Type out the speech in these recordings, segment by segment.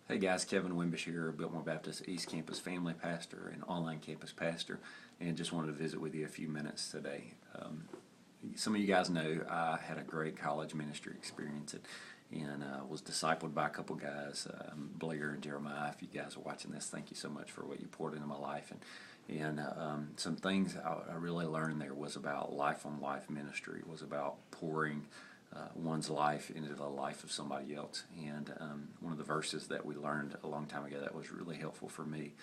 Hey guys, Kevin Wimbish here, Biltmore Baptist East Campus family pastor and online campus pastor, and just wanted to visit with you a few minutes today. Some of you guys know I had a great college ministry experience and was discipled by a couple guys, Blair and Jeremiah. If you guys are watching this, thank you so much for what you poured into my life. And some things I really learned there was about life on life ministry, was about pouring one's life into the life of somebody else. And one of the verses that we learned a long time ago that was really helpful for me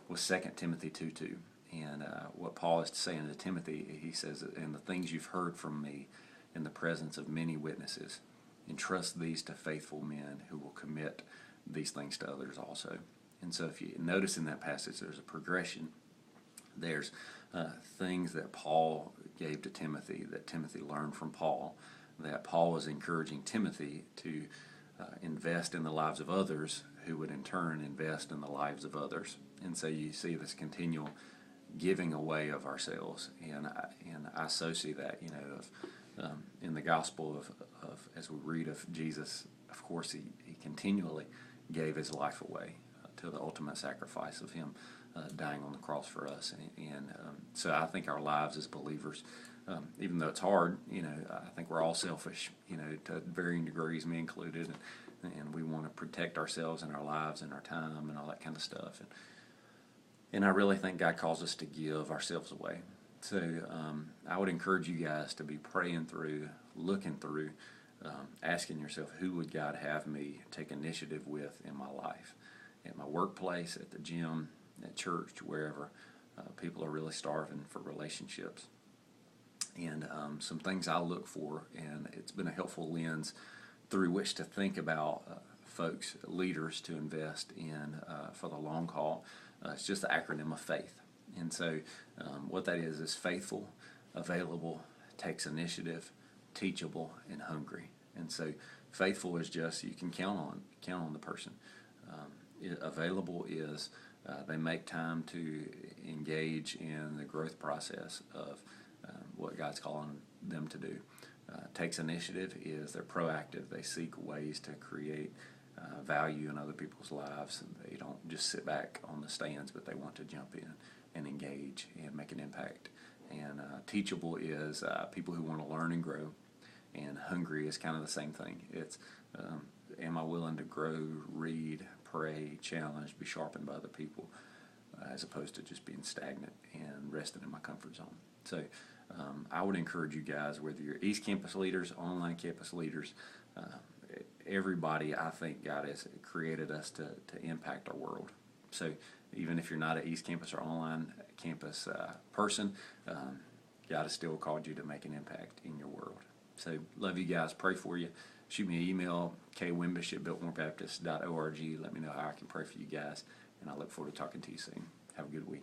was 2 Timothy 2:2. And what Paul is saying to Timothy, he says, "And the things you've heard from me in the presence of many witnesses, entrust these to faithful men who will commit these things to others also." And so if you notice in that passage, there's a progression. There's things that Paul gave to Timothy, that Timothy learned from Paul, that Paul was encouraging Timothy to invest in the lives of others, who would in turn invest in the lives of others. And so you see this continual giving away of ourselves, and I so see that, in the gospel of as we read of Jesus. Of course, he continually gave his life away to the ultimate sacrifice of him dying on the cross for us. And so I think our lives as believers, even though it's hard, I think we're all selfish, to varying degrees, me included, and we want to protect ourselves and our lives and our time and all that kind of stuff. And I really think God calls us to give ourselves away. So I would encourage you guys to be praying through, looking through, asking yourself, who would God have me take initiative with in my life? At my workplace, at the gym, at church, wherever. People are really starving for relationships. And some things I look for, and it's been a helpful lens through which to think about folks, leaders to invest in for the long haul. It's just the acronym of FAITH. And so what that is faithful, available, takes initiative, teachable, and hungry. And so faithful is just you can count on the person. Available is they make time to engage in the growth process of what God's calling them to do. Takes initiative is they're proactive. They seek ways to create value in other people's lives. And they don't just sit back on the stands, but they want to jump in and engage and make an impact. And teachable is people who want to learn and grow. And hungry is kind of the same thing. It's am I willing to grow, read, pray, challenge, be sharpened by other people, as opposed to just being stagnant and resting in my comfort zone. So I would encourage you guys, whether you're East Campus leaders, online campus leaders, everybody, I think God has created us to impact our world. So even if you're not an East Campus or online campus person, God has still called you to make an impact in your world. So love you guys, pray for you. Shoot me an email, kwimbish@biltmorebaptist.org. Let me know how I can pray for you guys, and I look forward to talking to you soon. Have a good week.